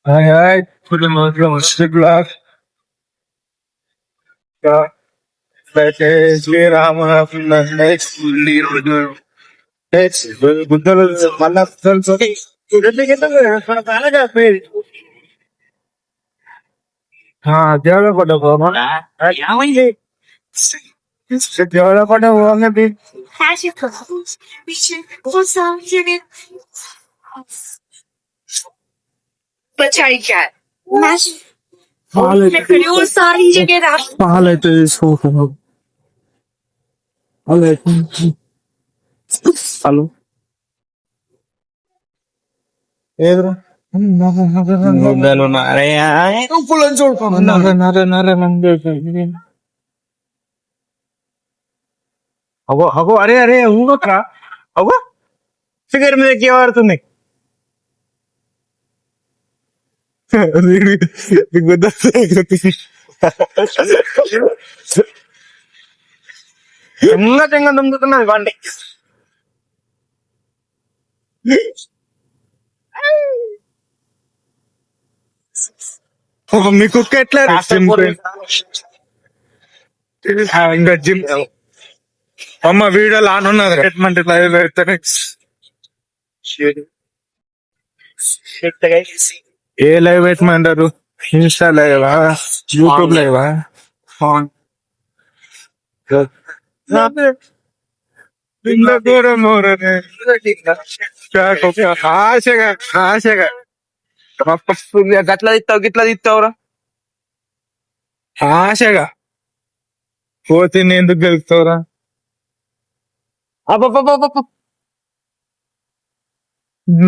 Hi, hi. Goedemorgen, Stiglaag. Ja, next గుద్దలు మళ్ళా తెలుసు దేవరకొండ పోమా దేవరకొండ పోండి పాలైతే తీసుకో హలో ఏదిరా అగో అగో అరే అరే ఊగట్రా అగో ఫిగర్ మీద ఎక్కేవాడుతుంది ఇంకా తెంగ దుమ్ముతున్నది బండి మీ కుక్క ఎట్లా ఇంకా జిమ్ అమ్మ వీడియోలు ఆన్ ఉన్నది ట్రీట్మెంట్ లైవ్ అయితే ఏ లైవ్ పెట్టమంటారు ఇన్స్టా లైవా యూట్యూబ్ లైవా ఆశగా ఆశగా గట్లా తిత్తావు గిట్లా తిత్తావురా ఆశగా పోతే ఎందుకు గెలుస్తావురా అబ్బబ్బబ్బబ్బ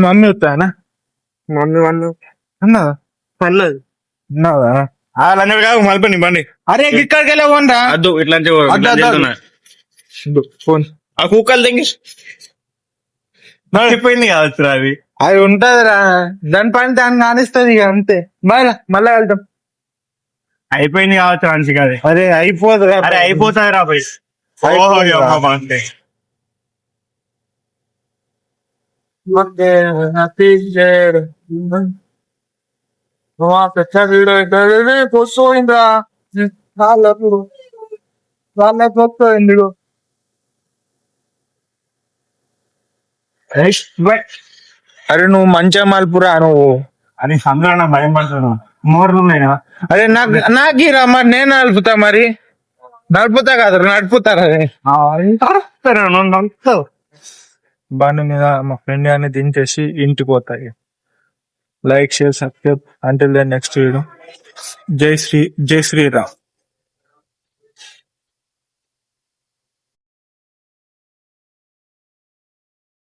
మమ్మీ వస్తానా మమ్మీ వాళ్ళు అన్నదా పర్లేదు అన్నావా వాళ్ళందరూ కాదు మలపండి బండి అరే ఇక్కడికి వెళ్ళే పోండా అద్దు ఇట్లాంటి ఫోన్ ఆ కుక్కలు తెంగి అయిపోయింది కావచ్చు అది అది ఉంటదిరా దాని పని దాన్ని కానిస్తుంది ఇక అంతే బాగా మళ్ళా వెళ్తాం అయిపోయింది కావచ్చు మనిషికి అది అరే అయిపోతుంది అరే అయిపోతుంది రా పోయి పెద్ద వీడియో అయితే పోయిందిరా వాళ్ళకు ఎందుకు అరే నువ్వు మంచిగా మలుపురా నువ్వు అని సంద్ర భయం పడుతున్నావు మోర్లు ఉన్నాయి అరే నాకు ఇరా మరి నేను నడుపుతా మరి నడుపుతా కదా నడుపుతారా బండి మీద మా ఫ్రెండ్ అని దించేసి ఇంటికి పోతాయి like share subscribe until the next video జై శ్రీరామ్